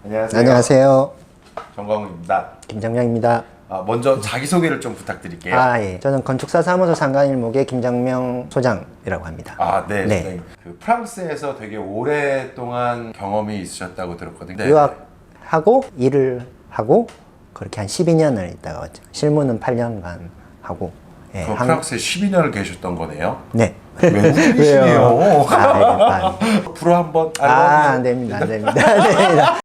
안녕하세요. 안녕하세요. 정광훈입니다. 김정명입니다. 먼저 자기소개를 좀 부탁드릴게요. 예. 저는 건축사 사무소 상가일목의 김정명 소장이라고 합니다. 네. 네. 선생님. 그 프랑스에서 되게 오랫동안 경험이 있으셨다고 들었거든요. 네. 유학하고 일을 하고 그렇게 한 12년을 있다가 왔죠. 실무는 8년간 하고. 예, 그럼 프랑스에 12년을 계셨던 거네요? 네. 외국인이시네요. 약간. 프로 한번 안 됩니다. 안 됩니다. 네.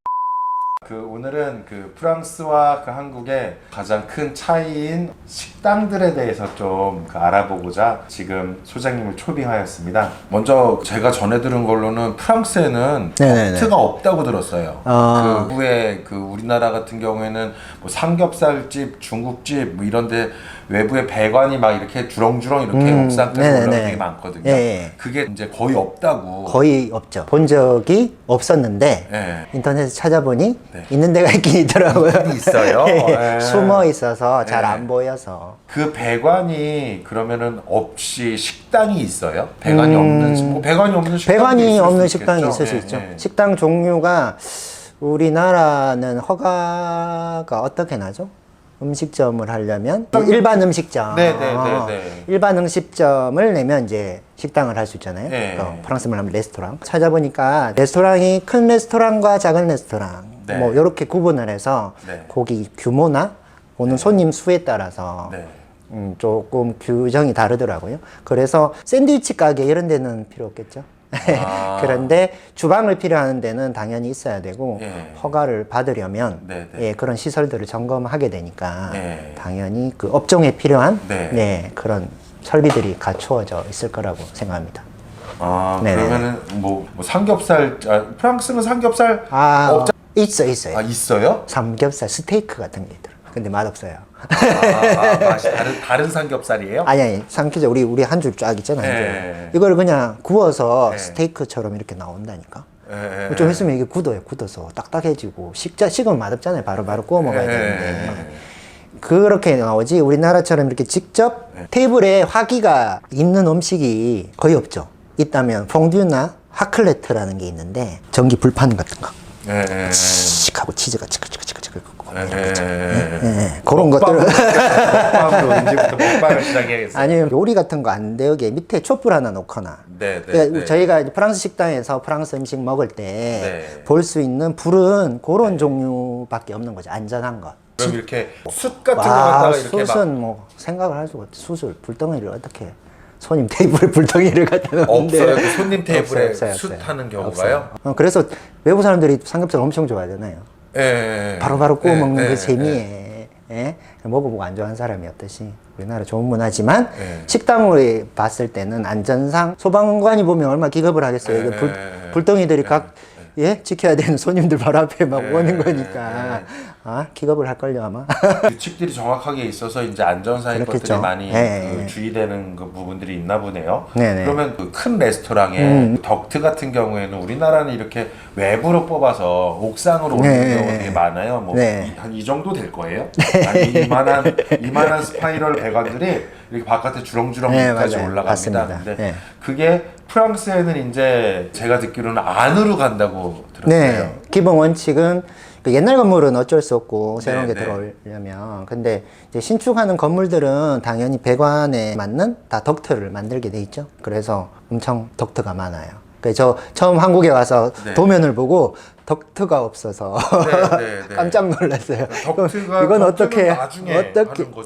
오늘은 그 프랑스와 그 한국의 가장 큰 차이인 식당들에 대해서 좀 알아보고자 지금 소장님을 초빙하였습니다. 먼저 제가 전해 들은 걸로는 프랑스에는 덕트가 없다고 들었어요. 그 후에 그 우리나라 같은 경우에는 뭐 삼겹살집, 중국집 뭐 이런데 외부에 배관이 막 이렇게 주렁주렁 이렇게 옥상까지 올라오는 게 되게 많거든요. 예. 그게 이제 거의 없다고. 거의 없죠. 본 적이 없었는데 네. 인터넷에 찾아보니 네. 있는 데가 있긴 있더라고요. 있어요. 네. 숨어 있어서 잘 네. 안 보여서. 그 배관이 그러면은 없이 식당이 있어요? 배관이 없는 뭐 배관이 없는 식당이 배관이 있을 없는 수 식당이 있겠죠? 있을 수 있죠. 네. 식당 종류가 우리나라는 허가가 어떻게 나죠? 음식점을 하려면 일반 음식점, 네네네네. 일반 음식점을 내면 이제 식당을 할 수 있잖아요. 네. 프랑스 말 하면 레스토랑. 찾아보니까 레스토랑이 큰 레스토랑과 작은 레스토랑 네. 뭐 이렇게 구분을 해서 네. 고기 규모나 오는 손님 수에 따라서 네. 조금 규정이 다르더라고요. 그래서 샌드위치 가게 이런 데는 필요 없겠죠. 그런데 주방을 필요하는 데는 당연히 있어야 되고 예. 허가를 받으려면 네, 네. 예, 그런 시설들을 점검하게 되니까 네. 당연히 그 업종에 필요한 네. 그런 설비들이 갖추어져 있을 거라고 생각합니다. 네네. 그러면은 뭐 삼겹살 프랑스는 삼겹살 있어요. 있어요? 삼겹살 스테이크 같은 게 있더라고요. 근데 맛없어요. 맛이 다른 삼겹살이에요? 아니 삼겹살 우리 한 줄 쫙 있잖아요. 네. 이걸 그냥 구워서 네. 스테이크처럼 이렇게 나온다니까. 네. 좀 있으면 이게 굳어서 딱딱해지고 식으면 맛없잖아요. 바로 구워 먹어야 되는데 그렇게 나오지 우리나라처럼 이렇게 직접 테이블에 화기가 있는 음식이 거의 없죠. 있다면 퐁듀나 하클레트라는 게 있는데 전기 불판 같은 거 하고 치즈가 치크치크치크 그런 것들 먹방으로 이제부터 먹방을 시작해야겠어요. 아니면 요리 같은 거 안 되게 밑에 촛불 하나 놓거나 그러니까 저희가 이제 프랑스 식당에서 프랑스 음식 먹을 때 볼 수 있는 불은 그런 종류밖에 없는 거죠. 안전한 것. 그럼 이렇게 숯 같은 거 갖다가 이렇게 숯은 뭐 생각을 할 수가 없죠. 숯을 불덩이를 어떻게 손님 테이블에 불덩이를 갖다 놓는데 없어요. 그 손님 테이블에 없어요. 숯 하는 경우가요? 그래서 외부 사람들이 삼겹살 엄청 좋아하잖아요. 예. 바로바로 구워 먹는 그 재미에 먹어보고 안 좋아하는 사람이 없듯이 우리나라 좋은 문화지만 식당으로 봤을 때는 안전상 소방관이 보면 얼마나 기겁을 하겠어요. 이게 불덩이들이 지켜야 되는 손님들 바로 앞에 막 오는 거니까 기겁을 할걸요 아마. 규칙들이 정확하게 있어서 이제 안전사의 것들이 많이 주의되는 그 부분들이 있나 보네요. 네네. 그러면 그 큰 레스토랑에 덕트 같은 경우에는 우리나라는 이렇게 외부로 뽑아서 옥상으로 오는 경우가 되게 많아요. 뭐 한 이 정도 될 거예요. 이만한 스파이럴 배관들이 이렇게 바깥에 주렁주렁까지 올라갑니다. 근데 그게 프랑스에는 이제 제가 듣기로는 안으로 간다고 들었어요. 기본 원칙은 옛날 건물은 어쩔 수 없고 새로운 게 들어오려면 근데 이제 신축하는 건물들은 당연히 배관에 맞는 다 덕트를 만들게 돼 있죠. 그래서 엄청 덕트가 많아요. 저 처음 한국에 와서 도면을 보고 덕트가 없어서 깜짝 놀랐어요. 이건 어떻게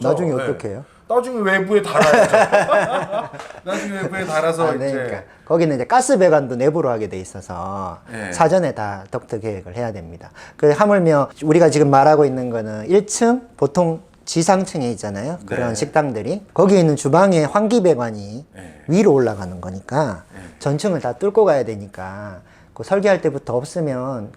나중에 어떻게 해요? 나중에 외부에 달아야죠. 나중에 외부에 달아서 그러니까 거기는 이제 가스 배관도 내부로 하게 돼 있어서 사전에 다 덕트 계획을 해야 됩니다. 그 하물며 우리가 지금 말하고 있는 거는 1층 보통 지상층에 있잖아요. 그런 식당들이 거기에 있는 주방에 환기 배관이 위로 올라가는 거니까 전층을 다 뚫고 가야 되니까 그 설계할 때부터 없으면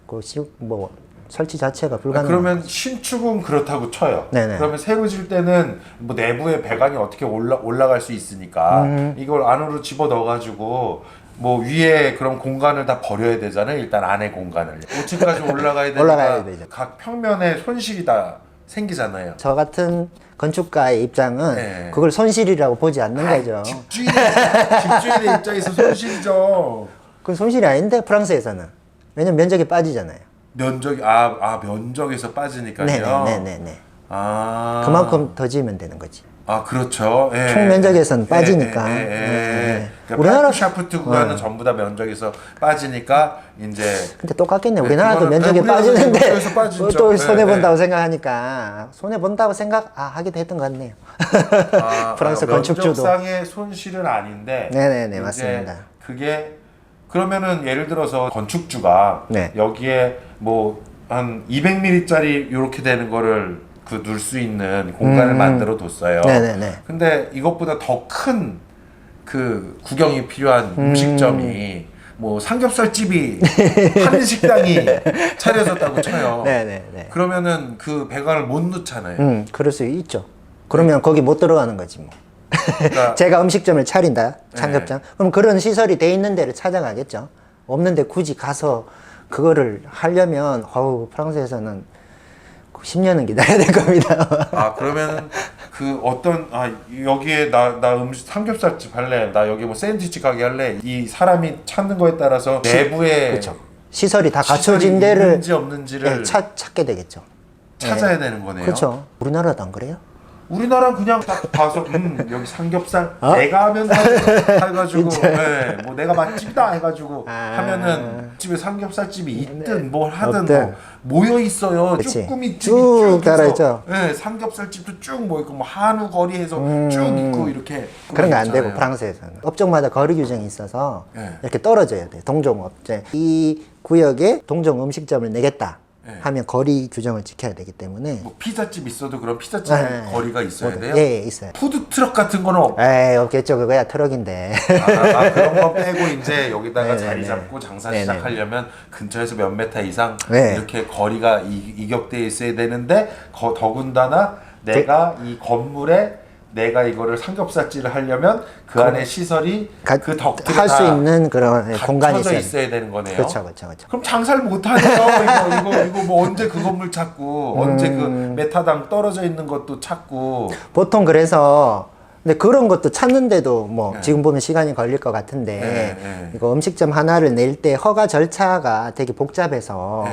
뭐 설치 자체가 불가능. 그러면 신축은 그렇다고 쳐요. 그러면 새로 질 때는 뭐 내부에 배관이 어떻게 올라갈 수 있으니까 이걸 안으로 집어 넣어가지고 뭐 위에 그런 공간을 다 버려야 되잖아요. 일단 안에 공간을 5층까지 올라가야 되니까 각 평면에 손실이 다 생기잖아요. 저 같은 건축가의 입장은 그걸 손실이라고 보지 않는 거죠. 집주인의 입장에서 손실이죠. 그건 손실이 아닌데 프랑스에서는 왜냐면 면적이 빠지잖아요. 면적이 면적에서 빠지니까요. 네네네네. 아 그만큼 더 지으면 되는 거지. 그렇죠. 예. 총 면적에서는 빠지니까. 그러니까 우리나라 파이프 샤프트 구간은 전부 다 면적에서 빠지니까 이제 근데 똑같겠네. 네, 우리나라도 그거는- 면적이 우리나라도 빠지는데 면적에서 빠지죠. 또 네, 손해 본다고 네. 생각하니까 손해 본다고 하기도 했던 것 같네요. 프랑스 건축주도. 면적상의 손실은 아닌데 네네네, 이제 맞습니다. 그게 그러면은 예를 들어서 건축주가 네. 여기에 뭐 한 200mm짜리 이렇게 되는 거를 넣을 수 있는 공간을 만들어 뒀어요. 네네네. 근데 이것보다 더 큰 그 구경이 필요한 음식점이 뭐 삼겹살집이 한식당이 차려졌다고 쳐요. 네네네. 그러면은 그 배관을 못 넣잖아요. 그럴 수 있죠. 그러면 거기 못 들어가는 거지 뭐. 그러니까 제가 음식점을 차린다, 창ገብ장. 그럼 그런 시설이 돼 있는 데를 찾아가겠죠. 없는데 굳이 가서 그거를 하려면 프랑스에서는 10년은 기다려야 될 겁니다. 그러면 그 어떤 여기에 나 삼겹살집 할래, 나 여기 뭐 샌드위치 가게 할래, 이 사람이 찾는 거에 따라서 내부에 그렇죠. 시설이 다 시설이 갖춰진 데를 있는지 없는지를 찾게 되겠죠. 찾아야 되는 거네요. 그렇죠. 우리나라도 안 그래요? 우리나라는 그냥 딱 봐서 여기 삼겹살 내가 하면 해가지고 뭐 내가 맛집이다 해가지고 하면은 집에 삼겹살집이 있든 뭘 하든 없든. 뭐 모여 있어요. 그치. 쭈꾸미 집이 쭉 쭉 달아있죠. 있어. 삼겹살집도 쭉 모여 있고 뭐 한우 거리에서 쭉 있고 이렇게 그런 거 안 되고 있잖아요. 프랑스에서는 업종마다 거리 규정이 있어서 네. 이렇게 떨어져야 돼. 동종 업체 이 구역에 동종 음식점을 내겠다 하면 거리 규정을 지켜야 되기 때문에 뭐 피자집 있어도 그럼 피자집 거리가 있어야 돼요? 예, 있어요. 푸드트럭 같은 거는 에이, 없겠죠. 그거야 트럭인데. 그런 거 빼고 이제 여기다가 네네네. 자리 잡고 장사 네네. 시작하려면 근처에서 몇 메타 이상 네. 이렇게 거리가 이격되어 있어야 되는데 더군다나 내가 이 건물에 내가 이거를 삼겹살집을 하려면 그 안에 시설이 그 덕들이 할 수 있는 그런 공간이 갖춰져 있어야 있어야 되는 거네요. 그렇죠, 그렇죠, 그렇죠. 그럼 장사를 못 하네요. 이거 뭐 언제 그 건물 찾고 언제 그 메타당 떨어져 있는 것도 찾고 보통 그래서 근데 그런 것도 찾는데도 뭐 지금 보면 시간이 걸릴 것 같은데 이거 음식점 하나를 낼 때 허가 절차가 되게 복잡해서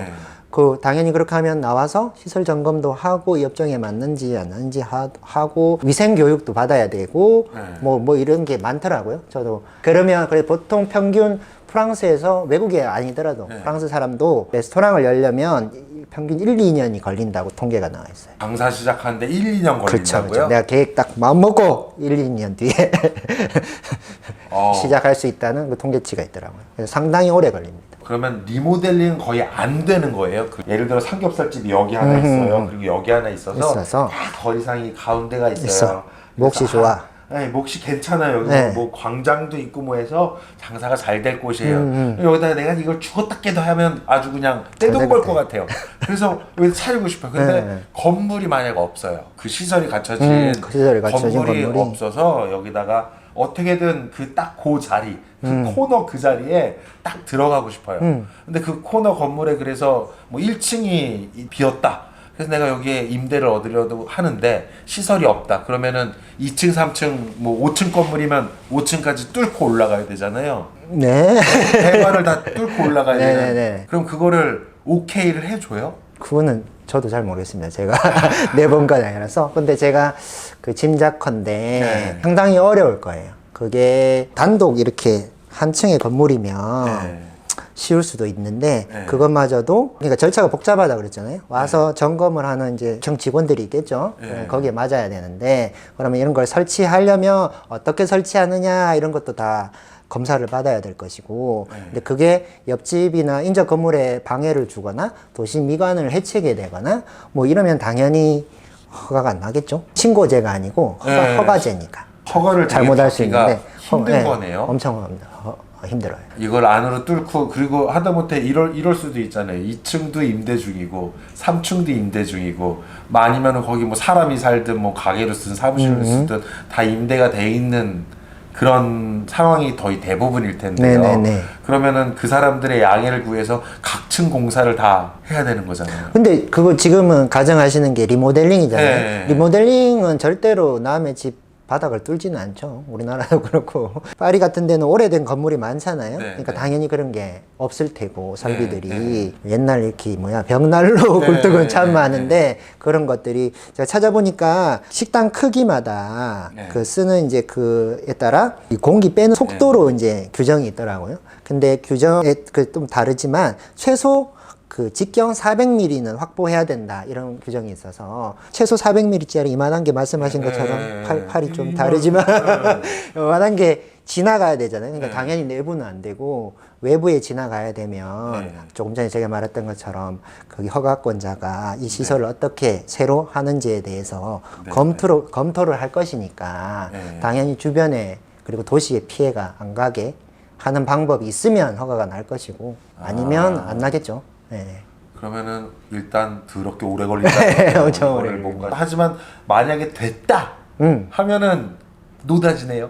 그 당연히 그렇게 하면 나와서 시설 점검도 하고 이 업종에 맞는지 안 맞는지 하고 위생 교육도 받아야 되고 뭐 이런 게 많더라고요. 저도 그러면 그래 보통 평균 프랑스에서 외국이 아니더라도 프랑스 사람도 레스토랑을 열려면 평균 1, 2년이 걸린다고 통계가 나와 있어요. 장사 시작하는데 1, 2년 그렇죠, 걸린다고요? 그렇죠. 내가 계획 딱 마음 먹고 1, 2년 뒤에 시작할 수 있다는 그 통계치가 있더라고요. 그래서 상당히 오래 걸립니다. 그러면 리모델링은 거의 안 되는 거예요? 예를 들어 삼겹살집이 여기 하나 있어요. 그리고 여기 하나 있어서 다 거리상이 가운데가 있어요. 몫이 좋아. 네, 몫이 괜찮아요. 여기 네. 뭐 광장도 있고 뭐 해서 장사가 잘 될 곳이에요. 여기다가 내가 이걸 죽었다 깨도 하면 아주 그냥 떼돈 벌 것 같아요. 그래서 여기 차리고 싶어요. 근데 건물이 만약 없어요. 그 시설이 갖춰진 그 시설이 갖춰진 건물이 건물이. 없어서 여기다가 어떻게든 그 딱 그 자리, 그 코너 그 자리에 딱 들어가고 싶어요. 근데 그 코너 건물에 그래서 뭐 1층이 비었다. 그래서 내가 여기에 임대를 얻으려고 하는데 시설이 없다. 그러면은 2층, 3층, 뭐 5층 건물이면 5층까지 뚫고 올라가야 되잖아요. 네. 대관을 다 뚫고 올라가야 네네네. 되는. 그럼 그거를 오케이를 해줘요? 그거는 저도 잘 모르겠습니다. 제가 네 번간 아니라서. 근데 제가 그 짐작컨대 상당히 어려울 거예요. 그게 단독 이렇게 한 층의 건물이면 쉬울 수도 있는데 그것마저도 그러니까 절차가 복잡하다 그랬잖아요. 와서 점검을 하는 이제 청 직원들이 있겠죠. 거기에 맞아야 되는데 그러면 이런 걸 설치하려면 어떻게 설치하느냐 이런 것도 다 검사를 받아야 될 것이고 근데 그게 옆집이나 인접 건물에 방해를 주거나 도시 미관을 해치게 되거나 뭐 이러면 당연히 허가가 안 나겠죠. 신고제가 아니고 허가제니까 허가를 잘못할 수 있는데 힘든 거네요. 엄청 힘들어요. 이걸 안으로 뚫고 그리고 하다못해 이럴 수도 있잖아요. 2층도 임대 중이고 3층도 임대 중이고 뭐 아니면은 거기 뭐 사람이 살든 뭐 가게로 쓰든 사무실로 쓰든 다 임대가 돼 있는 그런 상황이 거의 대부분일 텐데요. 네네네. 그러면은 그 사람들의 양해를 구해서 각층 공사를 다 해야 되는 거잖아요. 근데 그거 지금은 가정하시는 게 리모델링이잖아요. 네. 리모델링은 절대로 남의 집 바닥을 뚫지는 않죠. 우리나라도 그렇고. 파리 같은 데는 오래된 건물이 많잖아요. 네, 그러니까 네. 당연히 그런 게 없을 테고, 설비들이. 네. 옛날 이렇게 벽난로 네, 굴뚝은 참 네, 많은데, 그런 것들이 제가 찾아보니까 식당 크기마다 네. 그 쓰는 이제 그에 따라 이 공기 빼는 속도로 이제 규정이 있더라고요. 근데 규정에 그 좀 다르지만 최소 그 직경 400mm는 확보해야 된다 이런 규정이 있어서 최소 400mm짜리 이만한 게 말씀하신 것처럼 팔이 좀 다르지만 이만한 게 지나가야 되잖아요. 그러니까 당연히 내부는 안 되고 외부에 지나가야 되면 조금 전에 제가 말했던 것처럼 거기 허가권자가 이 시설을 어떻게 새로 하는지에 대해서 검토를 할 것이니까 당연히 주변에 그리고 도시에 피해가 안 가게 하는 방법이 있으면 허가가 날 것이고 아니면 안 나겠죠. 네. 그러면은 일단 더럽게 오래 걸린다. 엄청 오래 뭔가. 하지만 만약에 됐다 하면은 노다지네요.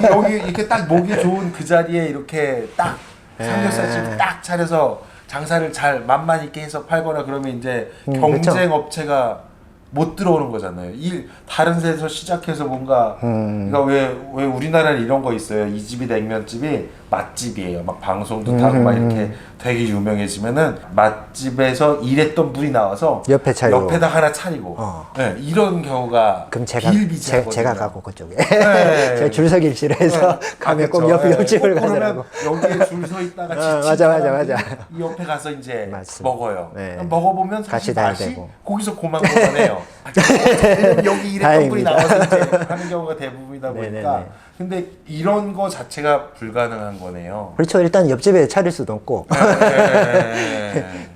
여기 이렇게 딱 목이 좋은 그 자리에 이렇게 딱 삼겹살집 딱 차려서 장사를 잘 맛만 있게 해서 팔거나 그러면 이제 경쟁 업체가 못 들어오는 거잖아요. 다른 데서 시작해서 뭔가 그러니까 왜 우리나라는 이런 거 있어요. 이 집이 냉면집이 맛집이에요. 막 방송도 타고 막 이렇게 되게 유명해지면은 맛집에서 일했던 분이 나와서 옆에다 하나 차리고 네, 이런 경우가 그럼 비일비재하거든요. 제가 가고 그쪽에 제가 줄 서기를 싫어해서 가면 꼭 옆집을 가더라고. 여기에 줄 서 있다가 맞아. 이 옆에 가서 이제 맞습니다. 먹어요. 네. 먹어보면 사실 같이 맛이 되고. 거기서 고만고만해요. 여기 일했던 분이 나와서 이제 하는 경우가 대부분이다 보니까 네네네. 근데 이런 거 자체가 불가능한 거네요. 그렇죠. 일단 옆집에 차릴 수도 없고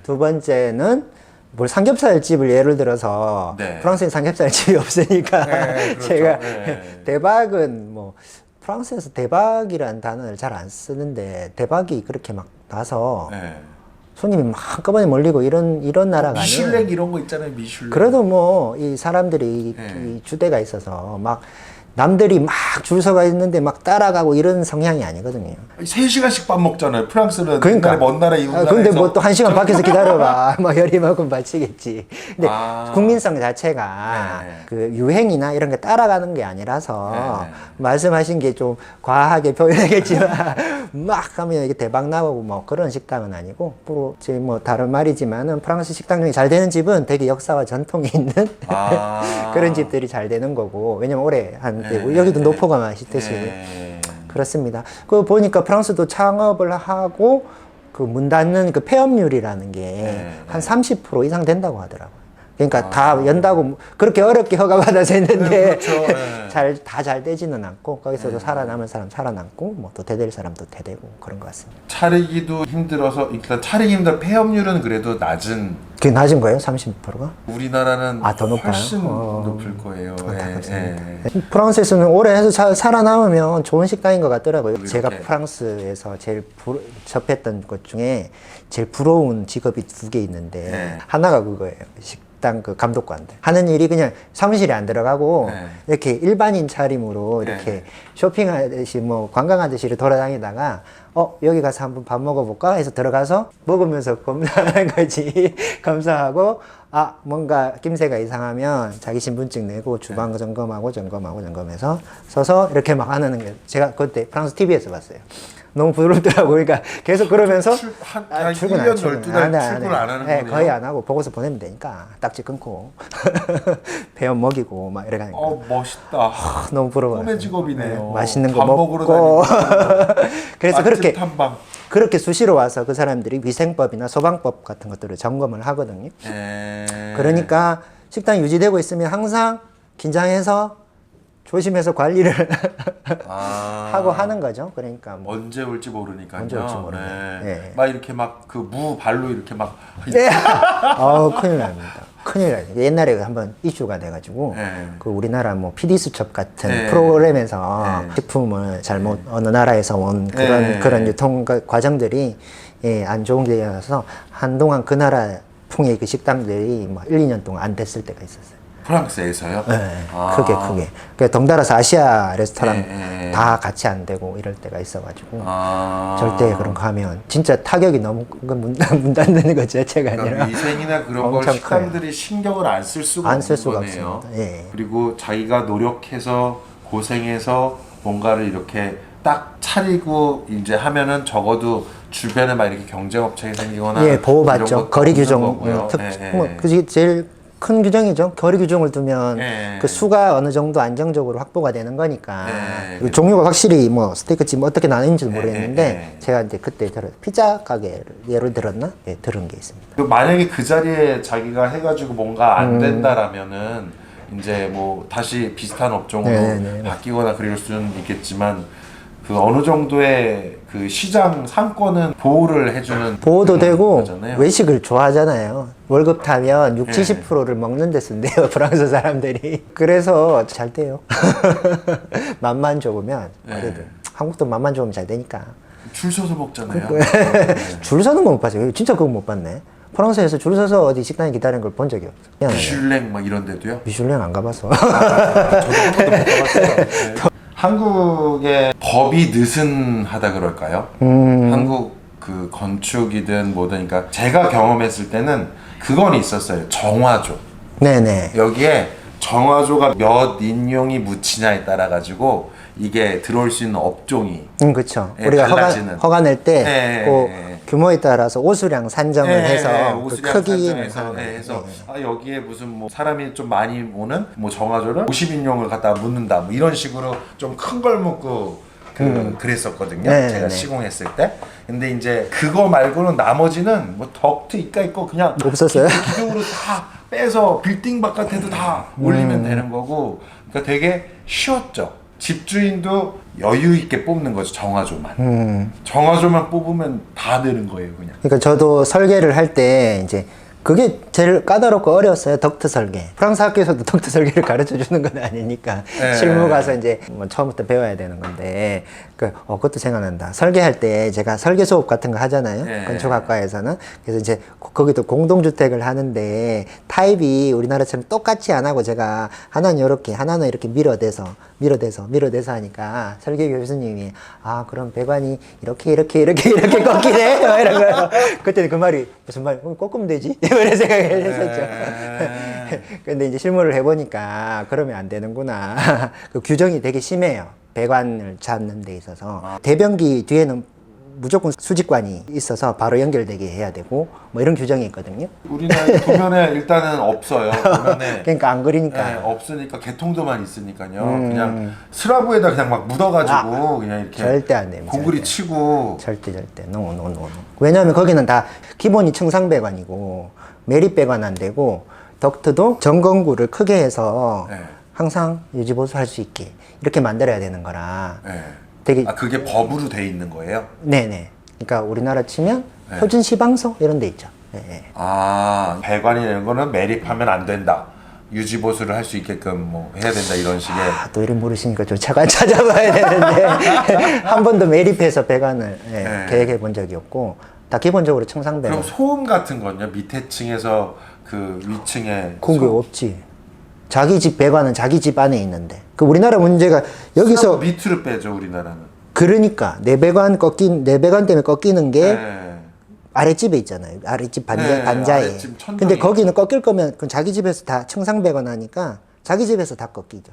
두 번째는 뭘 삼겹살 집을 예를 들어서 프랑스에 삼겹살 집이 없으니까 그렇죠. 제가 대박은 뭐 프랑스에서 대박이라는 단어를 잘 안 쓰는데 대박이 그렇게 막 나서 손님이 막 한꺼번에 몰리고 이런 나라가 아니에요. 미슐랭 이런 거 있잖아요. 미슐랭. 그래도 뭐 이 사람들이 이 주대가 있어서 막 남들이 막 줄 서가 있는데 막 따라가고 이런 성향이 아니거든요. 3시간씩 밥 먹잖아요. 프랑스는 그러니까 먼 나라 이웃 나라에서. 근데 뭐 또 1시간 밖에서 기다려봐. 막 열이만큼 바치겠지. 근데 국민성 자체가 그 유행이나 이런 게 따라가는 게 아니라서 말씀하신 게 좀 과하게 표현하겠지만 막 하면 이게 대박 나고 뭐 그런 식당은 아니고 뭐 다른 말이지만은 프랑스 식당 중에 잘 되는 집은 되게 역사와 전통이 있는 그런 집들이 잘 되는 거고 왜냐면 오래 하는데 여기도 노포가 맛있듯이 그렇습니다. 그 보니까 프랑스도 창업을 하고 그 문 닫는 그 폐업률이라는 게 한 30% 이상 된다고 하더라고요. 그러니까 다 연다고 그렇게 어렵게 허가받아서 했는데 그렇죠. 다 잘 되지는 않고 거기서도 살아남은 사람 살아남고 뭐 또 대될 사람도 대되고 그런 것 같습니다. 차리기도 힘들어서 일단 차리기 힘들어 폐업률은 그래도 낮은. 그게 낮은 거예요? 30%가? 우리나라는 더 높아요? 훨씬 높을 거예요. 프랑스에서는 오래 해서 살아남으면 좋은 식당인 것 같더라고요. 이렇게. 제가 프랑스에서 제일 접했던 것 중에 제일 부러운 직업이 2개 있는데 하나가 그거예요. 식당 그 감독관들 하는 일이 그냥 사무실에 안 들어가고 이렇게 일반인 차림으로 이렇게 쇼핑하듯이 뭐 관광하듯이 돌아다니다가 여기 가서 한번 밥 먹어볼까 해서 들어가서 먹으면서 검사하는 거지. 검사하고 뭔가 낌새가 이상하면 자기 신분증 내고 주방 점검해서 서서 이렇게 막 하는 게 제가 그때 프랑스 TV에서 봤어요. 너무 부럽더라고. 그러니까 계속 그러면서 출근 1년 12달 출근 안 하는 거네요. 거의 안 하고 보고서 보내면 되니까 딱지 끊고 배워 먹이고 막 이래가니까. 멋있다. 너무 부러워요. 꿈의 직업이네요. 맛있는 거 밥 먹고. 먹으러 그래서 그렇게 탐방. 그렇게 수시로 와서 그 사람들이 위생법이나 소방법 같은 것들을 점검을 하거든요. 그러니까 식당이 유지되고 있으면 항상 긴장해서 조심해서 관리를 하고 하는 거죠. 그러니까 뭐 언제 올지 모르니까요. 언제 올지 모르니까. 막 이렇게 막 그 무 발로 이렇게 막. 큰일 납니다. 큰일 나요. 옛날에 한번 이슈가 돼가지고 그 우리나라 뭐 PD수첩 같은 프로그램에서 식품을 잘못 어느 나라에서 온 그런 유통 과정들이 안 좋은 게 되어서 한동안 그 나라 풍의 그 식당들이 막 1, 2년 동안 안 됐을 때가 있었어요. 프랑스에서요? 네, 아. 크게. 그 덩달아서 아시아 레스토랑 네. 다 같이 안 되고 이럴 때가 있어가지고 아. 절대 그런 거 하면 진짜 타격이 너무 문 닫는 것 자체가 그러니까 아니라 위생이나 그런 걸 엄청 식당들이 신경을 안 쓸 수가 안 쓸 없는 수가 거네요. 없습니다. 예. 그리고 자기가 노력해서 고생해서 뭔가를 이렇게 딱 차리고 이제 하면은 적어도 주변에 막 이렇게 경쟁업체가 생기거나 예, 보호받죠. 거리 규정 거고요. 그게 제일 큰 규정이죠. 거리 규정을 두면 예. 그 수가 어느 정도 안정적으로 확보가 되는 거니까. 예. 그리고 종류가 확실히 뭐 스테이크집 어떻게 나뉘는지 는 예. 모르겠는데 제가 이제 그때 피자 가게를 예를 들었나? 예, 들은 게 있습니다. 그 만약에 그 자리에 자기가 해가지고 뭔가 안 된다라면은 이제 뭐 다시 비슷한 업종으로 네네네. 바뀌거나 그럴 수는 있겠지만 그 어느 정도의 그 시장 상권은 보호를 해주는 보호도 그런 되고 거잖아요. 외식을 좋아하잖아요. 월급 타면 6, 예. 70%를 먹는 데 쓴대요. 프랑스 사람들이. 그래서 잘 돼요. 맛만 좋으면 그래도 예. 한국도 맛만 좋으면 잘 되니까. 줄 서서 먹잖아요. 줄 서는 건 못 봤어요. 진짜 그거 못 봤네. 프랑스에서 줄 서서 어디 식당에 기다리는 걸 본 적이 없어. 그냥 미슐랭 막 이런 데도요? 미슐랭 안 가봐서. 저도 한 번도 못 가봤어요. 네. 한국의 법이 느슨하다 그럴까요? 한국 그 건축이든 뭐든 그러니까 제가 경험했을 때는 그건 있었어요. 정화조. 네네. 여기에 정화조가 몇 인용이 묻히냐에 따라 가지고 이게 들어올 수 있는 업종이 그렇죠. 예, 우리가 달라지는. 허가 낼 때 예, 그 예, 예. 규모에 따라서 오수량 산정을 해서 그 오수량 크기를 산정해서 하는 해서 거예요. 아 여기에 무슨 뭐 사람이 좀 많이 오는 뭐 정화조를 50인용을 갖다 묻는다 뭐 이런 식으로 좀 큰 걸 묻고 그랬었거든요. 네, 제가 네. 시공했을 때. 근데 이제 그거 말고는 나머지는 뭐 덕트 이까 있고 그냥 없었어요? 기둥으로 다 빼서 빌딩 바깥에도 다 올리면 되는 거고. 그러니까 되게 쉬웠죠. 집주인도 여유 있게 뽑는 거죠. 정화조만. 정화조만 뽑으면 다 되는 거예요, 그냥. 그러니까 저도 설계를 할 때 이제 그게 제일 까다롭고 어려웠어요. 덕트 설계. 프랑스 학교에서도 덕트 설계를 가르쳐 주는 건 아니니까 네. 실무 가서 이제 뭐 처음부터 배워야 되는 건데 그것도 생각난다. 설계할 때 제가 설계 수업 같은 거 하잖아요. 네. 건축학과에서는. 그래서 이제 거기도 공동주택을 하는데 타입이 우리나라처럼 똑같이 안 하고 제가 하나는 이렇게 밀어대서 하니까 설계 교수님이 아 그럼 배관이 이렇게 꺾이네 막 이런 거예요. 그때는 그 말이 무슨 말 꺾으면 되지 이런 생각을 했었죠. 근데 이제 실무를 해보니까 그러면 안 되는구나. 그 규정이 되게 심해요. 배관을 잡는 데 있어서 대변기 뒤에는 무조건 수직관이 있어서 바로 연결되게 해야 되고 뭐 이런 규정이 있거든요. 우리나라 도면에 일단은 없어요. 도면에 그러니까 안 그리니까. 네, 없으니까 개통도만 있으니까요. 그냥 스라브에다 그냥 막 묻어가지고 그냥 이렇게 절대 안 됩니다. 공구리 치고 절대 노. 왜냐하면 거기는 다 기본이 청상배관이고 매립배관 안 되고 덕트도 전건구를 크게 해서 네. 항상 유지보수 할 수 있게 이렇게 만들어야 되는 거라 네. 되게 아 그게 법으로 돼 있는 거예요? 네네. 그러니까 우리나라 치면 네. 표준 시방서 이런 데 있죠. 네. 아 배관이 되는 거는 매립하면 안 된다. 유지보수를 할 수 있게끔 뭐 해야 된다 이런 식의. 또 이름 모르시니까 좀 차관 찾아봐야 되는데 한 번도 매립해서 배관을 네. 계획해 본 적이 없고 다 기본적으로 청상배관. 그럼 소음 같은 건요? 밑에 층에서 그 위층에 그게 없지. 자기 집 배관은 자기 집 안에 있는데. 그 우리나라 문제가 여기서 밑으로 빼죠 우리나라는. 그러니까 내 배관 때문에 꺾이는 게 네. 아랫집에 있잖아요. 아랫집 네, 반자에. 아랫집 천장이. 근데 거기는 꺾일 거면 그 자기 집에서 다 청상 배관 하니까 자기 집에서 다 꺾이죠.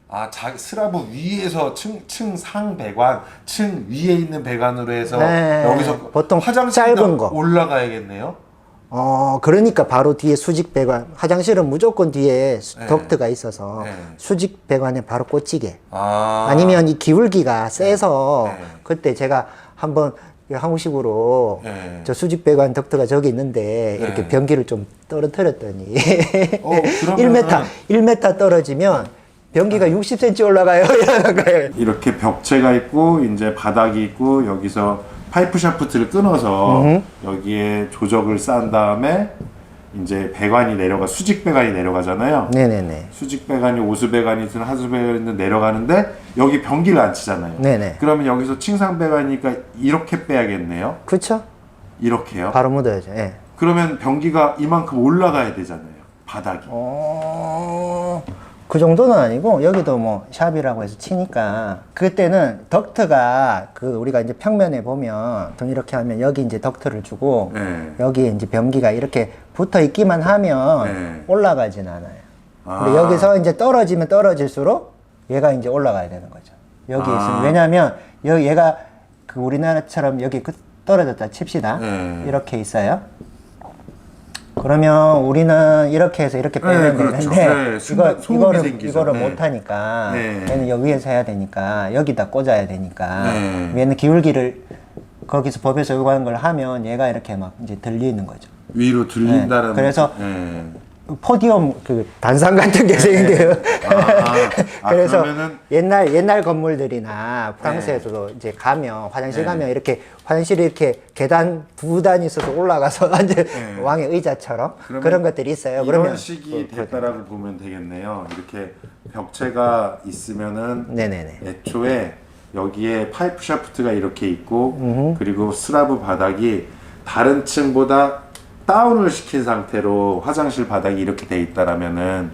아, 스라브 위에서 층 상 배관, 층 위에 있는 배관으로 해서 네, 여기서 보통 화장실 짧은 거. 올라가야겠네요. 그러니까 바로 뒤에 수직 배관, 화장실은 무조건 뒤에 네. 덕트가 있어서 네. 수직 배관에 바로 꽂히게. 아, 아니면 이 기울기가 세서 네. 그때 제가 한번 한국식으로 네. 저 수직 배관 덕트가 저기 있는데 이렇게 네. 변기를 좀 떨어뜨렸더니 그러면은 1m 떨어지면 변기가 60cm 올라가요. 이러는 거예요. 이렇게 벽체가 있고 이제 바닥이 있고 여기서 파이프 샤프트를 끊어서 여기에 조적을 쌓은 다음에 이제 배관이 수직 배관이 내려가잖아요. 네네네. 수직 배관이 오수 배관이든 하수 배관이든 내려가는데 여기 변기를 안 치잖아요. 네네. 그러면 여기서 층상 배관이니까 이렇게 빼야겠네요. 그렇죠? 이렇게요. 바로 묻어야죠. 예. 그러면 변기가 이만큼 올라가야 되잖아요. 바닥이. 그 정도는 아니고 여기도 뭐 샵이라고 해서 치니까 그때는 덕트가 그 우리가 이제 평면에 보면 등 이렇게 하면 여기 이제 덕트를 주고 네. 여기에 이제 변기가 이렇게 붙어 있기만 하면 네. 올라가진 않아요. 아. 근데 여기서 이제 떨어지면 떨어질수록 얘가 이제 올라가야 되는 거죠. 여기 있으면 왜냐하면 여기 얘가 그 우리나라처럼 여기 떨어졌다 칩시다. 이렇게 있어요. 그러면 우리는 이렇게 해서 이렇게 빼면 그렇죠. 되는데 소음이 생기죠. 이거를 못 하니까 얘는 여기 위에서 해야 되니까 여기다 꽂아야 되니까 얘는 기울기를 거기서 법에서 요구하는 걸 하면 얘가 이렇게 막 이제 들리는 거죠. 위로 들린다는. 그래서 포디움 그 단상 같은 게 생겨요. 그래서 그러면은 옛날 건물들이나 프랑스에서도 이제 가면 화장실 가면 이렇게 화장실이 이렇게 계단 두 단이 있어서 올라가서 이제 왕의 의자처럼 그런 것들이 있어요. 이런 그러면 식이 됐다라고 보면 되겠네요. 이렇게 벽체가 있으면은 네네네. 애초에 여기에 파이프 샤프트가 이렇게 있고 그리고 슬라브 바닥이 다른 층보다 다운을 시킨 상태로 화장실 바닥이 이렇게 돼 있다라면은,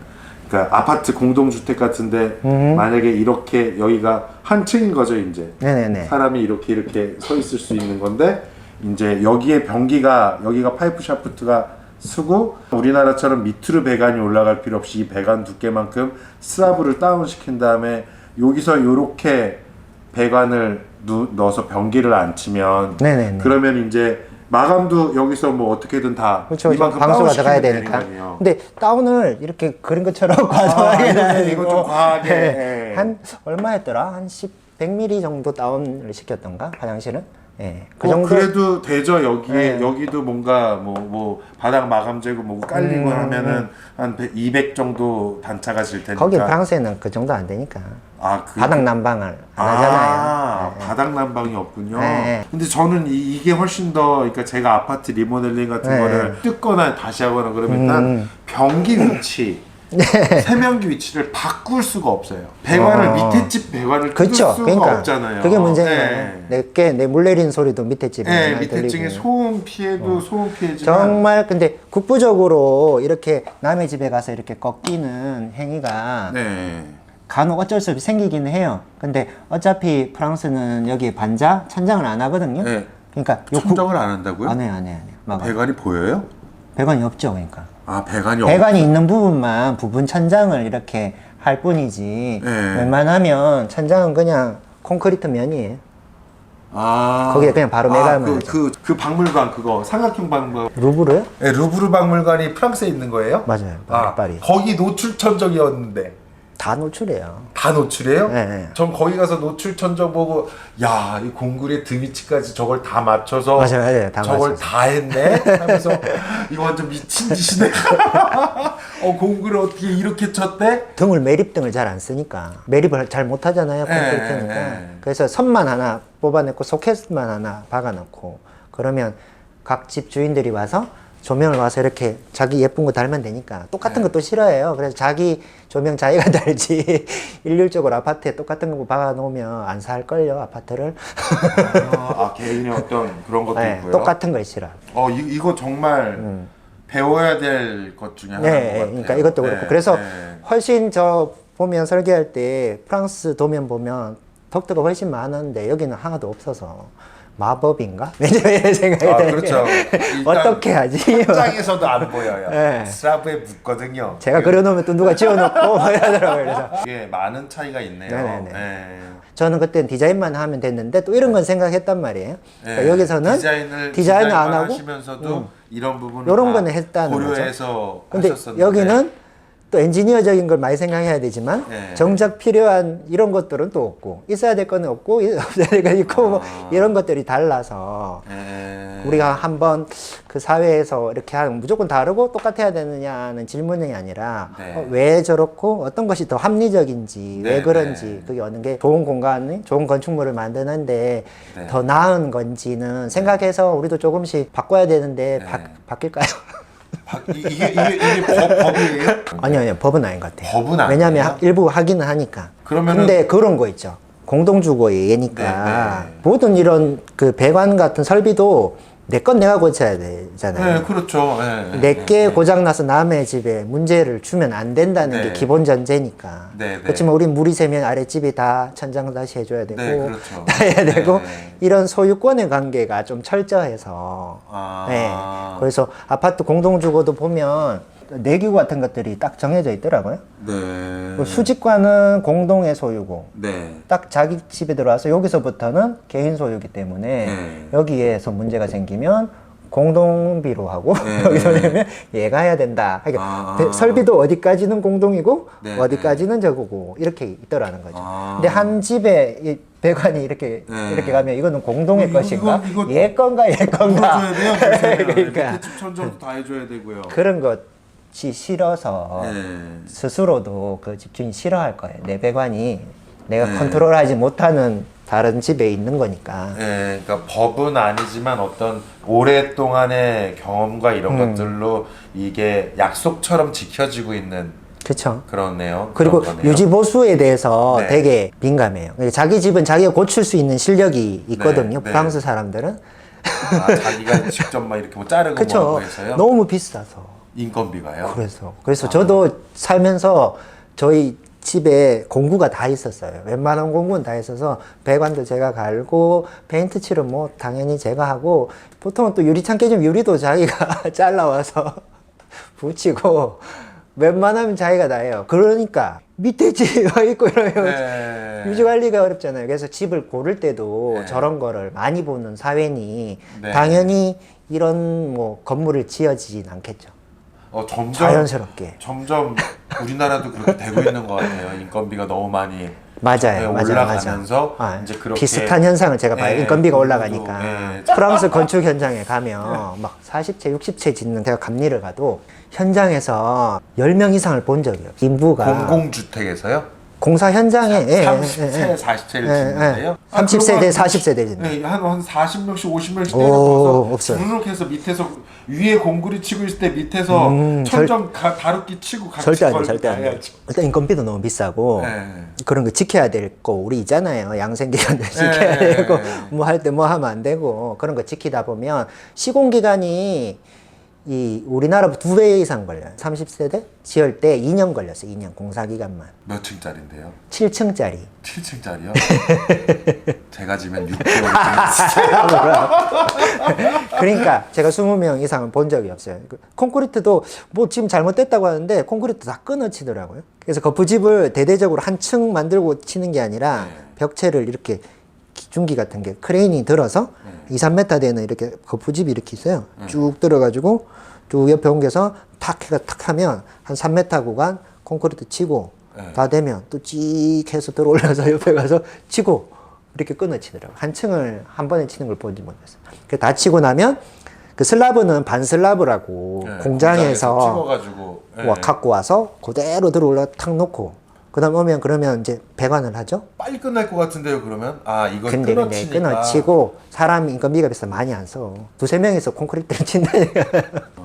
그러니까 아파트 공동주택 같은데 만약에 이렇게 여기가 한 층인 거죠 이제. 네네네. 사람이 이렇게 서 있을 수 있는 건데 이제 여기에 변기가 여기가 파이프 샤프트가 쓰고 우리나라처럼 밑으로 배관이 올라갈 필요 없이 이 배관 두께만큼 슬라브를 다운 시킨 다음에 여기서 이렇게 배관을 넣어서 변기를 안 치면 네네네. 그러면 이제 마감도 여기서 뭐 어떻게든 다 그렇죠. 이만큼 방수가 들어가야 다운시키면 되니까. 되는 거 아니에요. 근데 다운을 이렇게 그린 것처럼 과도하게 이건 좀 과하게. 한 얼마였더라? 한 100mm 정도 다운을 시켰던가 화장실은? 예. 그 정도. 그래도 되죠. 여기에 여기도 뭔가 뭐 바닥 마감재고 뭐 깔리고 하면은 한 200 정도 단차가 질 테니까. 거기 프랑스에는 그 정도 안 되니까. 그 바닥 난방을 안 하잖아요. 바닥 난방이 없군요. 네. 근데 저는 이게 훨씬 더, 그러니까 제가 아파트 리모델링 같은 거를 뜯거나 다시 하거나 그러면 일단 변기 위치, 세면기 위치를 바꿀 수가 없어요. 배관을 밑에 집 배관을 뜯을 그렇죠. 수가 그러니까 없잖아요. 그게 문제예요. 내 물 내리는 소리도 밑에 집에 많이 밑에 층에 들리고. 소음 피해도 소음 피해지만 정말 근데 국부적으로 이렇게 남의 집에 가서 이렇게 꺾이는 행위가 간혹 어쩔 수 없이 생기기는 해요. 근데 어차피 프랑스는 여기 반자 천장을 안 하거든요. 그러니까 천장을 안 한다고요? 안 해요. 배관이 보여요? 배관이 없죠. 그러니까 배관이 있는 부분 천장을 이렇게 할 뿐이지 웬만하면 천장은 그냥 콘크리트 면이에요. 거기에 그냥 바로 매달면 그 박물관 그거 삼각형 박물관 루브르요? 네, 루브르 박물관이 프랑스에 있는 거예요? 맞아요. 파리. 거기 노출 천정이었는데 다 노출이에요. 다 노출이에요? 네. 전 거기 가서 노출 천정 보고 야, 이 공구리의 등 위치까지 저걸 다 맞춰서 맞아요. 다 저걸 맞춰서. 다 했네 하면서 이거 완전 미친 짓이네. 공구를 어떻게 이렇게 쳤대? 매립등을 잘 안 쓰니까 매립을 잘 못하잖아요. 콘크리트니까. 그래서 선만 하나 뽑아냈고 소켓만 하나 박아놓고 그러면 각 집 주인들이 와서 조명을 와서 이렇게 자기 예쁜 거 달면 되니까 똑같은 것도 싫어해요. 그래서 자기 조명 자기가 달지 일률적으로 아파트에 똑같은 거 박아놓으면 안 살걸요 아파트를. 개인의 어떤 그런 것도 있고요. 똑같은 걸 싫어. 이거 정말 배워야 될 것 중에 하나인 것 같아요. 그러니까 이것도 그렇고 그래서 훨씬 저 보면 설계할 때 프랑스 도면 보면 덕트가 훨씬 많은데 여기는 하나도 없어서 마법인가? 이런 생각이 들어요. 그렇죠. 어떻게 하지? 현장에서도 안 보여요. 슬라브에 묻거든요. 제가 그려놓으면 또 누가 지워놓고 이러더라고요. 그래서 이게 많은 차이가 있네요. 저는 그때는 디자인만 하면 됐는데 또 이런 건 생각했단 말이에요. 그러니까 여기서는 디자인을 안 하고 하시면서도 이런 부분을 이런 거는 했다는 고려해서 근데 하셨었는데 여기는 또 엔지니어적인 걸 많이 생각해야 되지만 정작 필요한 이런 것들은 또 없고 있어야 될 거는 없고 없어야 될 거 있고 뭐 이런 것들이 달라서 우리가 한번 그 사회에서 이렇게 하면 무조건 다르고 똑같아야 되느냐는 질문이 아니라 왜 저렇고 어떤 것이 더 합리적인지 왜 그런지 그게 어느 게 좋은 공간, 좋은 건축물을 만드는데 더 나은 건지는 생각해서 우리도 조금씩 바꿔야 되는데 바뀔까요? 이게 법이에요? 아니요, 법은 아닌 것 같아요. 법은 아니에요? 왜냐하면 일부 하기는 하니까. 그러면은 근데 그런 거 있죠. 공동주거의 예니까 모든 이런 그 배관 같은 설비도 내 건 내가 고쳐야 되잖아요. 네, 그렇죠. 내게 고장나서 남의 집에 문제를 주면 안 된다는 네. 게 기본 전제니까. 네, 네. 그렇지만 우리 물이 새면 아랫집이 다 천장 다시 해줘야 되고 네, 그렇죠. 다 해야 되고 네. 이런 소유권의 관계가 좀 철저해서 아. 네. 그래서 아파트 공동주거도 보면 내규 같은 것들이 딱 정해져 있더라고요. 네. 수집과는 공동의 소유고 네. 딱 자기 집에 들어와서 여기서부터는 개인 소유이기 때문에 네. 여기에서 문제가 생기면 공동비로 하고 네. 여기서 내면 얘가 해야 된다. 그러니까 설비도 어디까지는 공동이고 네. 어디까지는 저거고 이렇게 있더라는 거죠. 아. 근데 한 집에 이 배관이 이렇게 네. 이렇게 가면 이거는 공동의 이거, 것인가? 이거 얘 건가 얘 건가? 해줘야 돼요. 그러니까. 밑에 집 천정도 다 해줘야 되고요. 그런 것이 싫어서 네. 스스로도 그 집주인이 싫어할 거예요. 내 배관이 내가 네. 컨트롤하지 못하는 다른 집에 있는 거니까. 네, 그러니까 법은 아니지만 어떤 오랫동안의 경험과 이런 것들로 이게 약속처럼 지켜지고 있는 그렇죠. 그러네요. 그리고 그런 거네요. 유지 보수에 대해서 네. 되게 민감해요. 그러니까 자기 집은 자기가 고칠 수 있는 실력이 있거든요. 네. 프랑스 사람들은. 아, 자기가 직접 막 이렇게 뭐 자르고 그렇죠. 뭐 해서요. 너무 비싸서. 인건비가요. 그래서 저도 살면서 저희 집에 공구가 다 있었어요. 웬만한 공구는 다 있어서 배관도 제가 갈고 페인트 칠은 뭐 당연히 제가 하고 보통은 또 유리창 깨지면 유리도 자기가 잘라와서 붙이고 웬만하면 자기가 다 해요. 그러니까 밑에 집이 있고 이러면 네. 유지 관리가 어렵잖아요. 그래서 집을 고를 때도 네. 저런 거를 많이 보는 사회니 네. 당연히 이런 뭐 건물을 지어지진 않겠죠. 점점 자연스럽게. 점점 우리나라도 그렇게 되고 있는 것 같아요. 인건비가 너무 많이 맞아요. 올라가면서 맞아. 이제 그렇게 비슷한 현상을 제가 봐요. 네, 인건비가 그것도, 올라가니까. 네. 프랑스 건축 현장에 가면 막 40채, 60채 짓는 제가 감리를 가도 현장에서 10명 이상을 본 적이 없어요. 인부가 공공주택에서요? 공사 현장에 30채, 40채를 짓는데요? 30세대, 40세대 짓는. 네, 한 40명씩, 50명씩 오, 때려서 없어요. 주르륵 해서 밑에서 위에 공구리 치고 있을 때 밑에서 천정 다루기 치고 같이 절대 안 돼, 걸고 절대 안 돼. 해야지. 일단 인건비도 너무 비싸고 네. 그런 거 지켜야 될 거 우리 있잖아요. 양생기간들 지켜야 네. 되고 뭐 할 때 뭐 하면 안 되고 그런 거 지키다 보면 시공기간이 이 우리나라 2배 이상 걸려요. 30세대 지을 때 2년 걸렸어요. 2년 공사기간만. 몇 층짜리인데요? 7층짜리. 7층짜리요? 제가 지면 6개월 그러니까 제가 20명 이상은 본 적이 없어요. 콘크리트도 뭐 지금 잘못됐다고 하는데 콘크리트 다 끊어치더라고요. 그래서 거푸집을 대대적으로 한 층 만들고 치는 게 아니라 벽체를 이렇게 기중기 같은 게 크레인이 들어서 2, 3m 되는 이렇게 거푸집이 이렇게 있어요. 쭉 들어가지고 쭉 옆에 옮겨서 탁 해가 탁 하면 한 3m 구간 콘크리트 치고 다 되면 또 찍 해서 들어올려서 옆에 가서 치고 이렇게 끊어치더라고요. 한 층을 한 번에 치는 걸 보지 못했어요. 다 치고 나면 그 슬라브는 반슬라브라고 공장에서 찍어가지고 갖고 와서 그대로 들어올려 탁 놓고 그 다음 오면 그러면 이제 배관을 하죠. 빨리 끝날 것 같은데요. 그러면 이거 근데 끊어치니까 끊어치고 사람 인건비가 비싸 많이 안 써. 2~3명이서 콘크리트를 친다니까.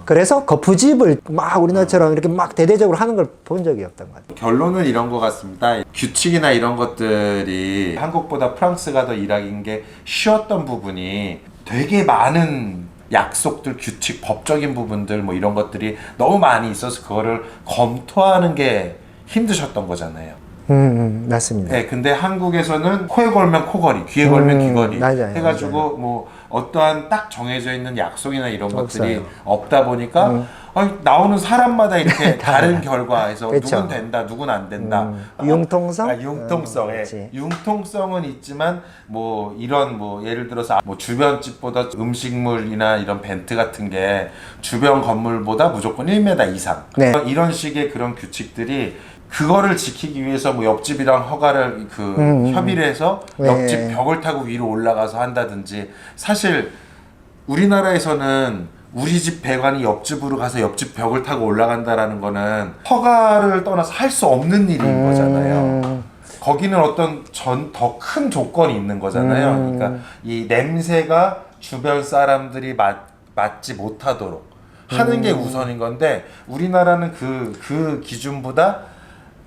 그래서 거푸집을 막 우리나라처럼 이렇게 막 대대적으로 하는 걸 본 적이 없던 것 같아요. 결론은 이런 것 같습니다. 규칙이나 이런 것들이 한국보다 프랑스가 더 일하는 게 쉬웠던 부분이 되게 많은 약속들, 규칙, 법적인 부분들 뭐 이런 것들이 너무 많이 있어서 그거를 검토하는 게 힘드셨던 거잖아요. 맞습니다. 네, 근데 한국에서는 코에 걸면 코걸이, 귀에 걸면 귀걸이 맞아요, 해가지고 뭐 어떠한 딱 정해져 있는 약속이나 이런 것들이 없어요. 없다 보니까 나오는 사람마다 이렇게 다른 결과에서 그쵸. 누군 된다, 누군 안 된다. 융통성? 융통성. 예. 그렇지. 융통성은 있지만 뭐 이런 뭐 예를 들어서 뭐 주변 집보다 음식물이나 이런 벤트 같은 게 주변 건물보다 무조건 1m 이상. 네. 이런 식의 그런 규칙들이 그거를 지키기 위해서 뭐 옆집이랑 허가를 협의를 해서 네. 옆집 벽을 타고 위로 올라가서 한다든지 사실 우리나라에서는 우리 집 배관이 옆집으로 가서 옆집 벽을 타고 올라간다라는 거는 허가를 떠나서 할 수 없는 일인 거잖아요. 거기는 어떤 더 큰 조건이 있는 거잖아요. 그러니까 이 냄새가 주변 사람들이 맡지 못하도록 하는 게 우선인 건데 우리나라는 그 기준보다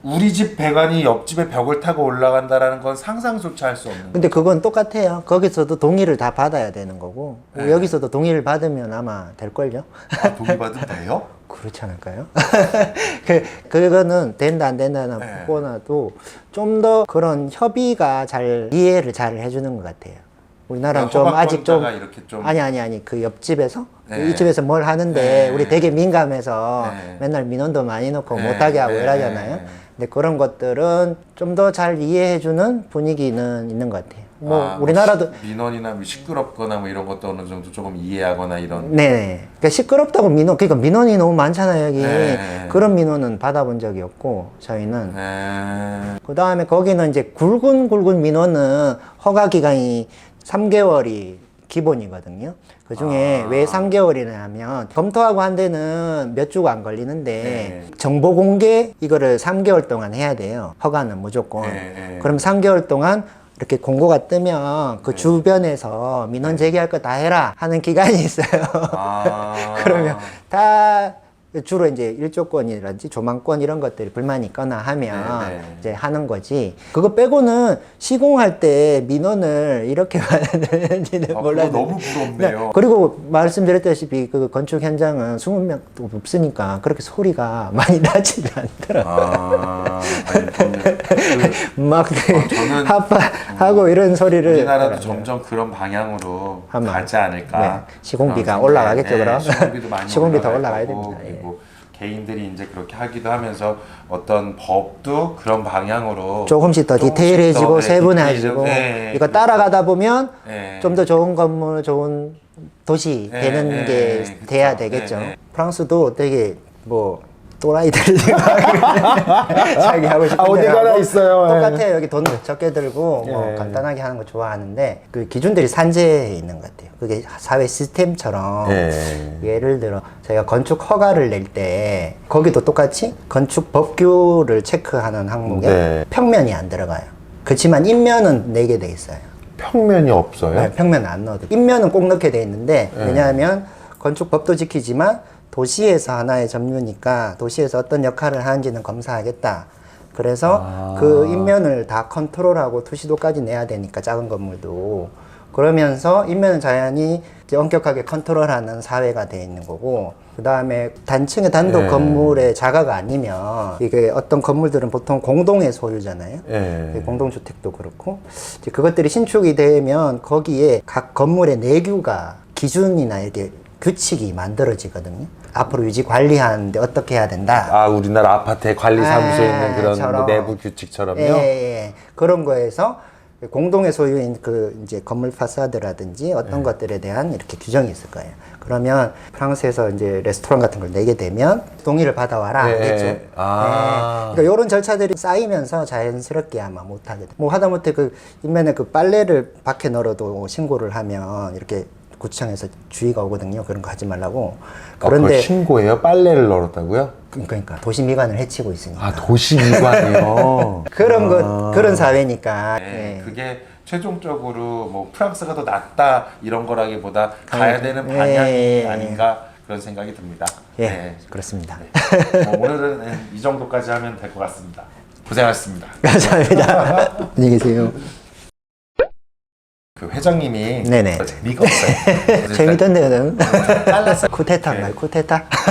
우리 집 배관이 옆집의 벽을 타고 올라간다라는 건 상상조차 할 수 없는. 근데 그건 똑같아요. 거기서도 동의를 다 받아야 되는 거고 네. 여기서도 동의를 받으면 아마 될걸요? 아, 동의 받으면 돼요? 그렇지 않을까요? 그거는 된다 안 된다는 네. 보고나도 좀 더 그런 협의가 잘 이해를 잘 해주는 것 같아요. 우리나라는 좀 아직 좀 이렇게 좀 아니 그 옆집에서 네. 이 집에서 뭘 하는데 네. 우리 되게 민감해서 네. 맨날 민원도 많이 넣고 네. 못하게 하고 네. 이러잖아요. 근데 그런 것들은 좀 더 잘 이해해주는 분위기는 있는 것 같아요. 뭐 우리나라도 민원이나 뭐 시끄럽거나 뭐 이런 것도 어느 정도 조금 이해하거나 이런. 네. 그러니까 시끄럽다고 그러니까 민원이 너무 많잖아요, 여기. 네. 그런 민원은 받아본 적이 없고, 저희는. 네. 그 다음에 거기는 이제 굵은 민원은 허가 기간이 3개월이 기본이거든요. 그 중에 왜 3개월이냐 하면 검토하고 한 데는 몇 주가 안 걸리는데 네. 정보 공개 이거를 3개월 동안 해야 돼요. 허가는 무조건. 네. 그럼 3개월 동안 이렇게 공고가 뜨면 그 주변에서 민원 제기할 거 다 해라 하는 기간이 있어요. 아. 그러면 다 주로 이제 일조권이라든지 조망권 이런 것들이 불만이 있거나 하면 네. 이제 하는 거지. 그거 빼고는 시공할 때 민원을 이렇게 받는지는 몰랐는데. 너무 부럽네요. 그리고 말씀드렸다시피 그 건축 현장은 20명도 없으니까 그렇게 소리가 많이 나지 않더라고요. 아, 아니, 저는 막 저는 하고 이런 소리를 우리나라도 점점 그런 방향으로 아마. 가지 않을까. 네, 시공비가 그런 올라가겠죠, 생각에, 그럼? 시공비도 많이 시공비 더 올라갈 올라가야 거고, 됩니다. 예. 그리고 개인들이 이제 그렇게 하기도 하면서 어떤 법도 그런 방향으로 조금씩 더 조금씩 디테일해지고 더, 네, 세분화해지고 네, 이거 따라가다 보면 네. 좀 더 좋은 건물, 좋은 도시 네, 되는 네, 게 그쵸. 돼야 되겠죠. 네, 네. 프랑스도 되게 뭐 또라이들이 자기 하고 싶은 어디 대로 가나 하고 있어요. 예. 똑같아요. 여기 돈 적게 들고 뭐 예. 간단하게 하는 거 좋아하는데 그 기준들이 산재해 있는 것 같아요. 그게 사회 시스템처럼 예. 예를 들어 저희가 건축 허가를 낼 때 거기도 똑같이 건축 법규를 체크하는 항목에 네. 평면이 안 들어가요. 그렇지만 인면은 내게 돼 있어요. 평면이 없어요? 네, 평면 안 넣어도 인면은 꼭 넣게 돼 있는데 왜냐하면 건축법도 지키지만 도시에서 하나의 점유니까 도시에서 어떤 역할을 하는지는 검사하겠다. 그래서 그 인면을 다 컨트롤하고 투시도까지 내야 되니까 작은 건물도 그러면서 인면은 자연히 이제 엄격하게 컨트롤하는 사회가 돼 있는 거고 그 다음에 단층의 단독 예. 건물의 자가가 아니면 이게 어떤 건물들은 보통 공동의 소유잖아요. 예. 공동주택도 그렇고 이제 그것들이 신축이 되면 거기에 각 건물의 내규가 기준이나 이렇게 규칙이 만들어지거든요. 앞으로 유지 관리하는데 어떻게 해야 된다. 아, 우리나라 아파트에 관리사무소에 있는 그런 처럼. 뭐 내부 규칙처럼요? 예. 그런 거에서 공동의 소유인 그 이제 건물 파사드라든지 어떤 것들에 대한 이렇게 규정이 있을 거예요. 그러면 프랑스에서 이제 레스토랑 같은 걸 내게 되면 동의를 받아와라 예, 하겠죠. 예. 아. 그러니까 이런 절차들이 쌓이면서 자연스럽게 아마 못하게 돼. 뭐 하다못해 그 인면에 그 빨래를 밖에 널어도 신고를 하면 이렇게 구청에서 주의가 오거든요. 그런 거 하지 말라고. 그걸 그런데 신고해요? 빨래를 널었다고요? 그러니까 도시 미관을 해치고 있으니까. 아, 도시미관이요? 그런 사회니까. 네, 예. 그게 최종적으로 뭐 프랑스가 더 낫다 이런 거라기보다 가야 되는 예, 방향이 예, 예. 아닌가 그런 생각이 듭니다. 예, 네. 그렇습니다. 뭐 오늘은 이 정도까지 하면 될 것 같습니다. 고생하셨습니다. 감사합니다. 안녕히 계세요. 그 회장님이 네네. 재미가 없어요. 재밌던데요, 저는. 쿠데타인가요, 쿠데타?